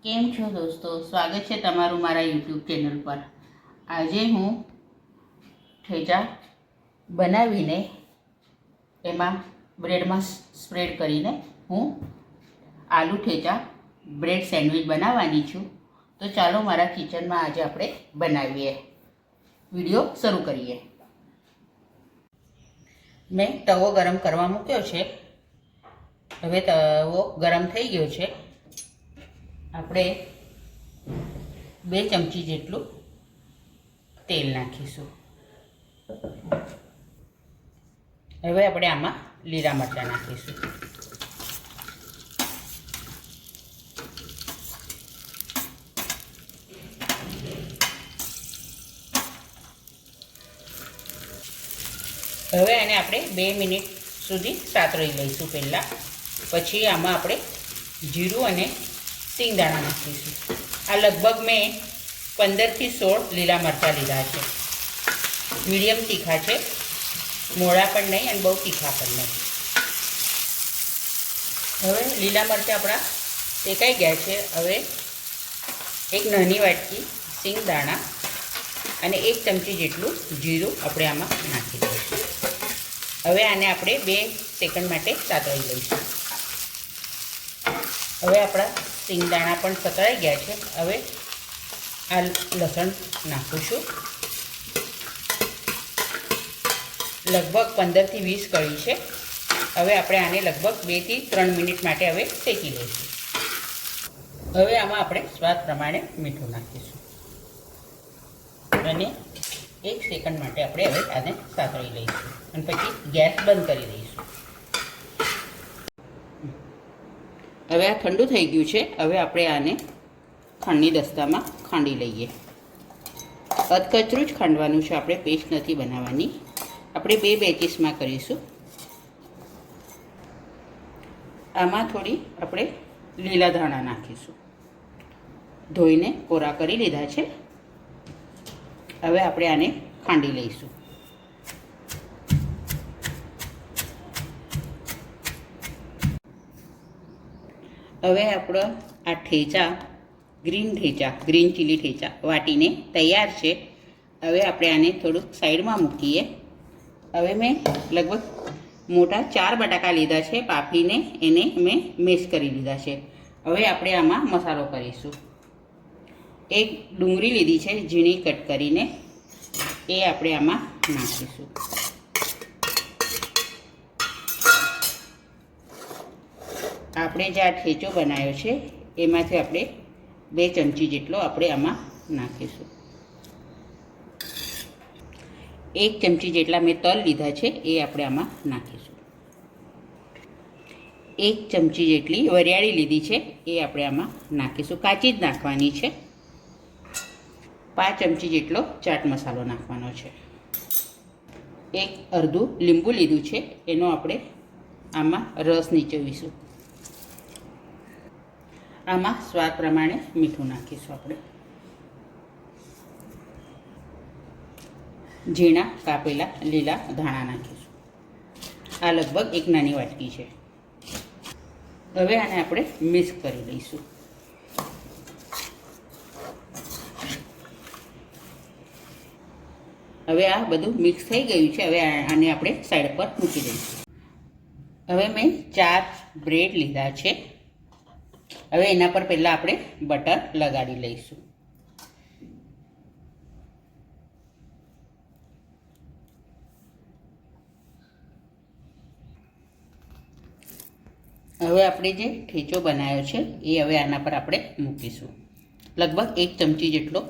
કેમ છો દોસ્તો, સ્વાગત છે તમારું મારા યુટ્યુબ ચેનલ પર। આજે હું ઠેચા બનાવીને એમાં બ્રેડમાં સ્પ્રેડ કરીને હું આલુ ઠેચા બ્રેડ સેન્ડવિચ બનાવવાની છું। તો ચાલો મારા કિચનમાં આજે આપણે બનાવીએ। વિડીયો શરૂ કરીએ। મેં તવો ગરમ કરવા મૂક્યો છે। હવે તવો ગરમ થઈ ગયો છે। આપણે 2 ચમચી જેટલું તેલ નાખીશું। હવે આપણે આમાં લીલા મરચાં નાખીશું। હવે એને આપણે 2 મિનિટ સુધી સાતળી લઈશું પહેલાં। પછી આમાં આપણે જીરું અને સિંગદાણા નાખીશું। આ લગભગ મેં 15થી 16 લીલા મરચાં લીધા છે। મીડિયમ તીખા છે, મોળા પણ નહીં અને બહુ તીખા પણ નહીં। હવે લીલા મરચાં આપણા શેકાઈ ગયા છે। હવે એક નાની વાટકી સિંગદાણા અને 1 ચમચી જેટલું જીરું આપણે આમાં નાખી દઈશું। હવે આને આપણે 2 સેકન્ડ માટે સાતળી લઈશું। હવે આપણા સિંગદાણા પણ સતળાઈ ગયા છે। હવે આ લસણ નાખીશું। લગભગ 15થી 20 કળી છે। હવે આપણે આને લગભગ 2 થી 3 મિનિટ માટે હવે શેકી લઈશું। હવે આમાં આપણે સ્વાદ પ્રમાણે મીઠું નાખીશું અને 1 સેકન્ડ માટે આપણે હવે આને સાતળી લઈશું અને પછી ગેસ બંધ કરી દઈશું। હવે આ ઠંડુ થઈ ગયું છે। હવે આપણે આને ખાંડની દસ્તામાં ખાંડી લઈએ। અધકચરું જ ખાંડવાનું છે, આપણે પેસ્ટ નથી બનાવવાની। આપણે 2 બેચીસમાં કરીશું। આમાં થોડી આપણે લીલા ધાણા નાખીશું। ધોઈને કોરા કરી લીધા છે। હવે આપણે આને ખાંડી લઈશું। હવે આપણો આ ઠેચા ગ્રીન ચીલી ઠેચા વાટીને તૈયાર છે। હવે આપણે આને થોડુંક સાઈડમાં મૂકીએ। હવે મેં લગભગ મોટા 4 બટાકા લીધા છે, પાપીને એને મેં મેશ કરી લીધા છે। હવે આપણે આમાં મસાલો કરીશું। 1 ડુંગળી લીધી છે ઝીણી કટ કરીને, એ આપણે આમાં નાખીશું। આપણે જે આ ઠેચો બનાવ્યો છે એમાંથી આપણે 2 ચમચી જેટલો આપણે આમાં નાખીશું। 1 ચમચી જેટલા મેં તલ લીધા છે, એ આપણે આમાં નાખીશું। 1 ચમચી જેટલી વરિયાળી લીધી છે, એ આપણે આમાં નાખીશું। કાચી જ નાખવાની છે। 5 ચમચી જેટલો ચાટ મસાલો નાખવાનો છે। 1 અડધું લીંબુ લીધું છે, એનો આપણે આમાં રસ નીચોવીશું। આમાં સ્વાદ પ્રમાણે મીઠું નાખીશું। આપણે ઝીણા કાપેલા લીલા ધાણા નાખીશું। આ લગભગ 1 નાની વાટકી છે। હવે આને આપણે મિક્સ કરી લઈશું। હવે આ બધું મિક્સ થઈ ગયું છે। હવે આને આપણે સાઈડ પર મૂકી દઈશું। હવે મેં 4 બ્રેડ લીધા છે। હવે એના પર પહેલાં આપણે બટર લગાડી લઈશું। હવે આપણે જે ઠેચો બનાવ્યો છે એ હવે આના પર આપણે મૂકીશું। લગભગ 1 ચમચી જેટલો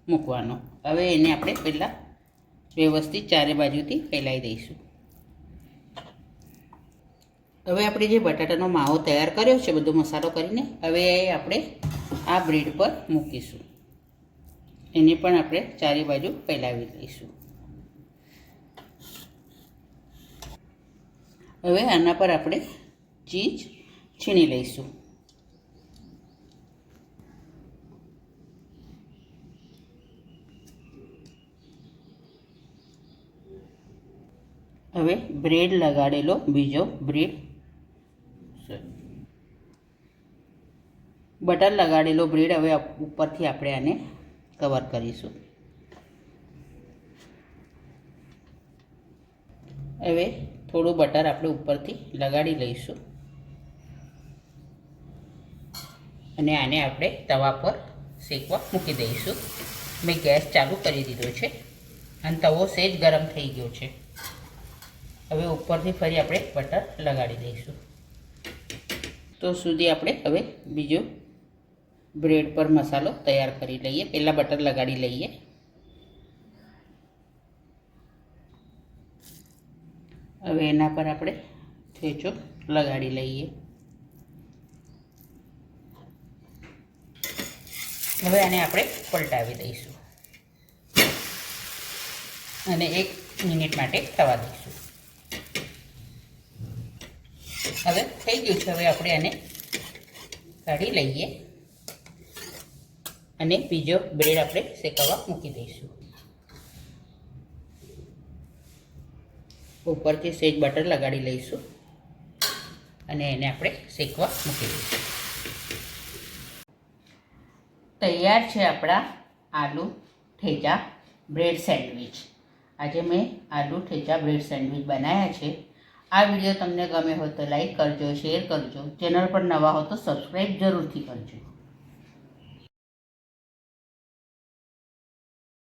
મૂકવાનો। હવે એને આપણે પહેલાં વ્યવસ્થિત ચારે બાજુથી ફેલાવી દઈશું। હવે આપણે જે બટાટાનો માવો તૈયાર કર્યો છે બધો મસાલો કરીને, હવે આપણે આ બ્રેડ પર મૂકીશું। એને પણ આપણે ચારે બાજુ ફેલાવી દઈશું। હવે આના પર આપણે ચીઝ છીણી લઈશું। હવે બ્રેડ લગાડેલો બીજો બ્રેડ બટર લગાડેલો બ્રેડ હવે ઉપરથી આપણે આને કવર કરીશું. હવે થોડું બટર આપણે ઉપરથી લગાડી લઈશું અને આને આપણે તવા પર શેકવા મૂકી દઈશું. મેં ગેસ ચાલુ કરી દીધો છે અને તવો સહેજ ગરમ થઈ ગયો છે. હવે ઉપરથી ફરી આપણે બટર લગાડી દઈશું. તો સુધી આપણે હવે બીજો બ્રેડ પર મસાલો તૈયાર કરી લઈએ. પહેલાં બટર લગાડી લઈએ. હવે એના પર આપણે ઠેચો લગાડી લઈએ. હવે આને આપણે પલટાવી દઈશું અને 1 મિનિટ માટે થવા દઈશું. હવે થઈ ગયું છે. હવે આપણે આને કાઢી લઈએ અને બીજો બ્રેડ આપણે શેકવા મૂકી દઈશું. ઉપરથી સહેજ બટર લગાડી લઈશું અને એને આપણે શેકવા મૂકી દઈશું. તૈયાર છે આપણા આલુ ઠેચા બ્રેડ સેન્ડવિચ. આજે મેં આલુ ઠેચા બ્રેડ સેન્ડવિચ બનાવ્યા છે. આ વિડીયો તમને ગમે હોય તો લાઈક કરજો, શેર કરજો. ચેનલ પર નવા હો તો સબસ્ક્રાઈબ જરૂરથી કરજો.